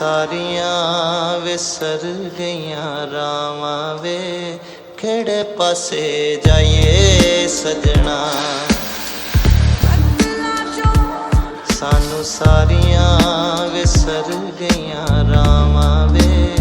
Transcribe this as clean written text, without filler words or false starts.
ਸਾਰੀਆਂ ਵਿਸਰ ਗਈਆਂ ਰਾਵਾਂ ਵੇ, ਕਿਹੜੇ ਪਾਸੇ ਜਾਈਏ ਸਜਣਾ। ਸਾਨੂੰ ਸਾਰੀਆਂ ਵਿਸਰ ਗਈਆਂ ਰਾਵਾਂ ਵੇ,